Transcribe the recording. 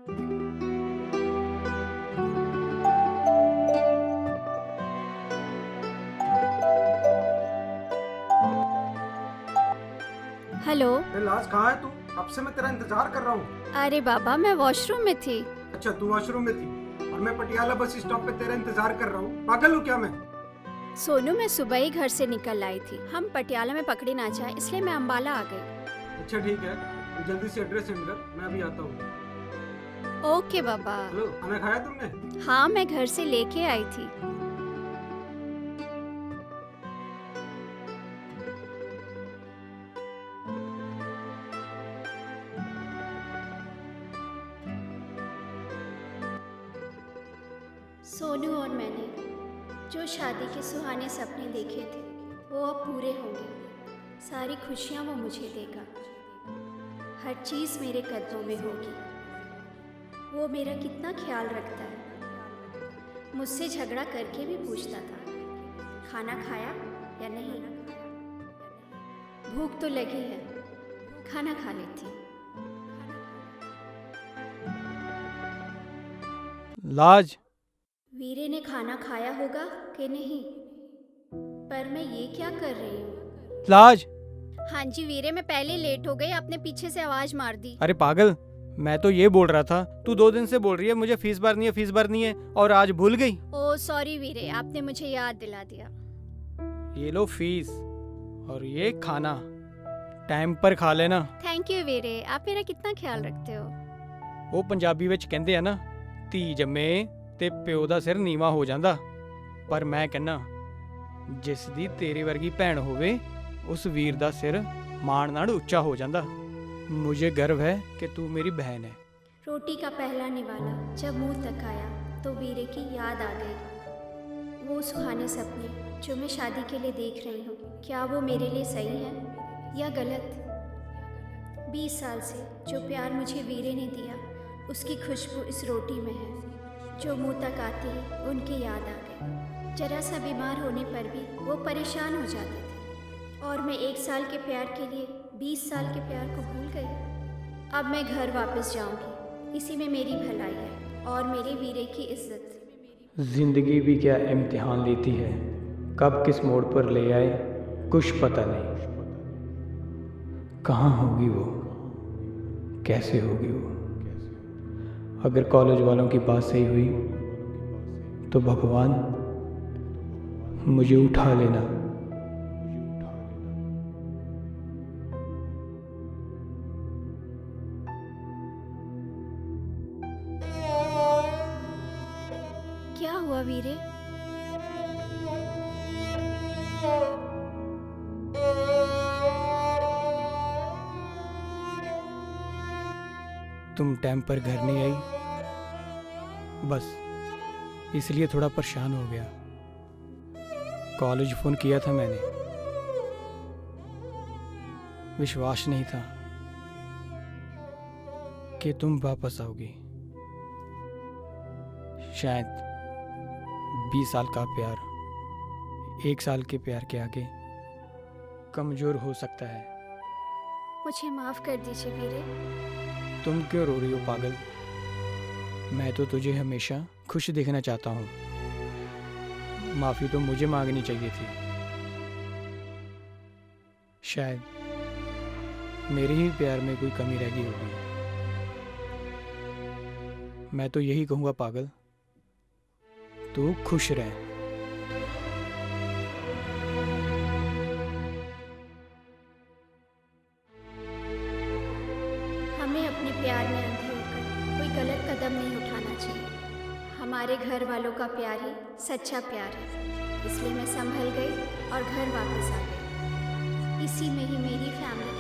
Hello. अरे लाज, कहाँ है तू? अब से मैं तेरा इंतजार कर रहा हूँ। अरे बाबा, मैं वॉशरूम में थी। अच्छा, तू वॉशरूम में थी और मैं पटियाला बस स्टॉप पे तेरा इंतजार कर रहा हूँ। पागल हूँ क्या मैं? सोनू, मैं सुबह ही घर से निकल आई थी। हम पटियाला में पकड़ी ना जाए, इसलिए मैं अम्बाला आ गई। अच्छा ठीक है, तू जल्दी से एड्रेस सेंड कर, मैं अभी आता हूँ। ओके बाबा। हेलो, खाना खाया तुमने? हाँ, मैं घर से लेके आई थी। सोनू और मैंने जो शादी के सुहाने सपने देखे थे वो अब पूरे होंगे। सारी खुशियाँ वो मुझे देगा। हर चीज़ मेरे कदमों में होगी। वो मेरा कितना ख्याल रखता है। मुझसे झगड़ा करके भी पूछता था खाना खाया या नहीं। भूख तो लगी है, खाना खा लेती। लाज, वीरे ने खाना खाया होगा कि नहीं, पर मैं ये क्या कर रही हूँ? लाज। हाँ जी वीरे, मैं पहले लेट हो गई, आपने पीछे से आवाज मार दी। अरे पागल, मैं तो ये बोल रहा था, तू 2 दिन से बोल रही है मुझे फीस भरनी है और आज भूल गई। ओह सॉरी वीरे, आपने मुझे याद दिला दिया। ये लो फीस और ये खाना, टाइम पर खा लेना। थैंक यू वीरे, आप मेरा कितना ख्याल रखते हो। वो पंजाबी विच कहंदे आ ना, धी जम्मे ते प्यो दा सिर नीवा हो जांदा, पर मैं कहना जिस दी तेरे वर्गी भैन होवे उस वीर दा सिर माण नाल ਉੱਚਾ हो जांदा। मुझे गर्व है कि तू मेरी बहन है। रोटी का पहला निवाला जब मुंह तक आया तो वीरे की याद आ गई। वो सुहाने सपने जो मैं शादी के लिए देख रही हूँ, क्या वो मेरे लिए सही है या गलत? 20 साल से जो प्यार मुझे वीरे ने दिया, उसकी खुशबू इस रोटी में है। जो मुंह तक आती ही उनकी याद आ गई। जरा सा बीमार होने पर भी वो परेशान हो जाते थे और मैं 1 साल के प्यार के लिए 20 साल के प्यार को भूल गई। अब मैं घर वापस जाऊंगी, इसी में मेरी भलाई है और मेरे वीरे की इज्जत। जिंदगी भी क्या इम्तिहान लेती है, कब किस मोड़ पर ले आए कुछ पता नहीं। कहाँ होगी वो, कैसे होगी वो? अगर कॉलेज वालों की बात सही हुई तो भगवान मुझे उठा लेना। क्या हुआ वीरे? तुम टाइम पर घर नहीं आई, बस इसलिए थोड़ा परेशान हो गया। कॉलेज फ़ोन किया था मैंने, विश्वास नहीं था कि तुम वापस आओगी। शायद 20 साल का प्यार 1 साल के प्यार के आगे कमज़ोर हो सकता है। मुझे माफ़ कर दीजिए वीरे। तुम क्यों रो रही हो पागल? मैं तो तुझे हमेशा खुश देखना चाहता हूँ। माफ़ी तो मुझे मांगनी चाहिए थी। शायद मेरे ही प्यार में कोई कमी रह गई होगी। मैं तो यही कहूँगा पागल, तू खुश रह। हमें अपने प्यार में अंधे होकर कोई गलत कदम नहीं उठाना चाहिए। हमारे घर वालों का प्यार ही सच्चा प्यार है। इसलिए मैं संभल गई और घर वापस आ गई। इसी में ही मेरी फैमिली